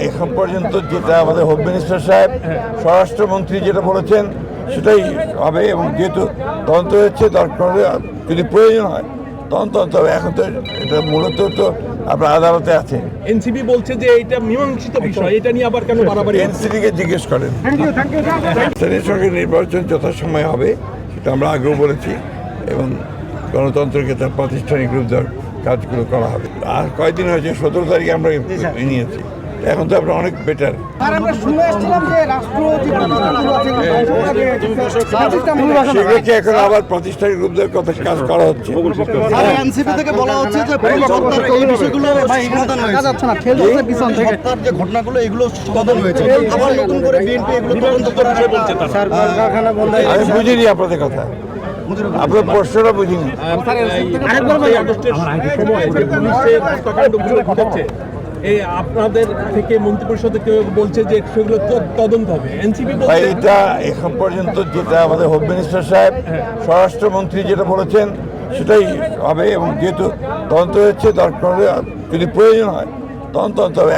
এখন পর্যন্ত যেটা আমাদের হোম মিনিস্টার সাহেব স্বরাষ্ট্রমন্ত্রী যেটা বলেছেন সেটাই হবে, এবং যেহেতু তদন্ত হচ্ছে দরকার যদি প্রয়োজন হয় তদন্ত হবে। এখন তো এটা মূলত তো আপনার আদালতে আছে। এনসিপি বলছে যে এটা মীমাংসিত বিষয়, এটা নিয়ে আবার কেন বাড়াবাড়ি? এনসিপিকে জিজ্ঞেস করেন। স্থানীয় সরকার নির্বাচন যথাসময়ে হবে সেটা আমরা আগেও বলেছি, এবং গণতন্ত্রকে তার প্রাতিষ্ঠানিক রূপ দেওয়ার কাজগুলো করা হবে। আর কয়েকদিন হয়েছে, 17 তারিখে আমরা নিয়েছি, এখন তো আমরা অনেক বেটার। আমরা শুনে আসছিলাম যে রাষ্ট্র যে প্রতিষ্ঠানগুলো আছে সেগুলোকে এখন আবার প্রাতিষ্ঠানিক রূপ দেওয়ার কথা কাজ করা হচ্ছে। এনসিপি থেকে বলা হচ্ছে যে এই বিষয়গুলো সমাধান হয়েছে, হত্যার যে ঘটনাগুলো এগুলো সমাধান হয়েছে, আবার নতুন করে বিএনপি এগুলো তদন্ত করার আমি বুঝিনি আপনাদের কথা, আপনার প্রশ্নটা বুঝিনি। এই আপনাদের থেকে মন্ত্রিপরিষদে কেউ বলছে যে সেগুলো তদন্ত হবে, এনসিপি ভাই এটা এখন পর্যন্ত যেটা আমাদের হোম মিনিস্টার সাহেব স্বরাষ্ট্রমন্ত্রী যেটা বলেছেন সেটাই হবে, এবং যেহেতু তদন্ত হচ্ছে দরকার যদি প্রয়োজন হয় তদন্ত হবে।